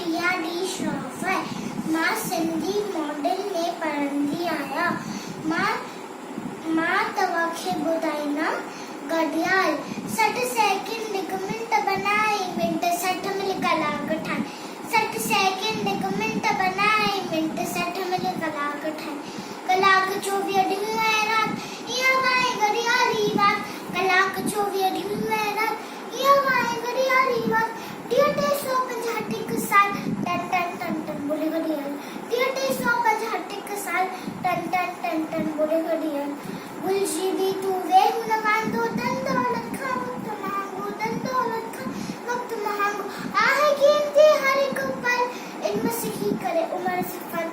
प्रिया D श्रॉफर मां Sindhi model ने पढ़ंदी आया मां तव्हांखे ॿुधाईंदा घड़ियाल 60 सेकंड हिकु मिंट बनाए मिंट 60 मिल कलाक ठाहे 60 सेकंड हिकु मिंट बनाए मिंट 60 मिल कलाक ठाहे कलाक 24 ॾींहं ऐं राति इहा वाए घड़ियाली रात कलाक 24 ॾींहं ऐं राति इहा वाए घड़ियाली रात 350 टिक साल टन टन टन टन बोले घड़ियाल 350 साल टन टन टन टन बोले घड़ियाल गुलशी दी तू वे हुन वांदो धन दौलत खां वक्त महांगो धन दौलत खां वक्त महांगो आहे कीमती हर हिकु पल इल्म सिखी करे उमर सफर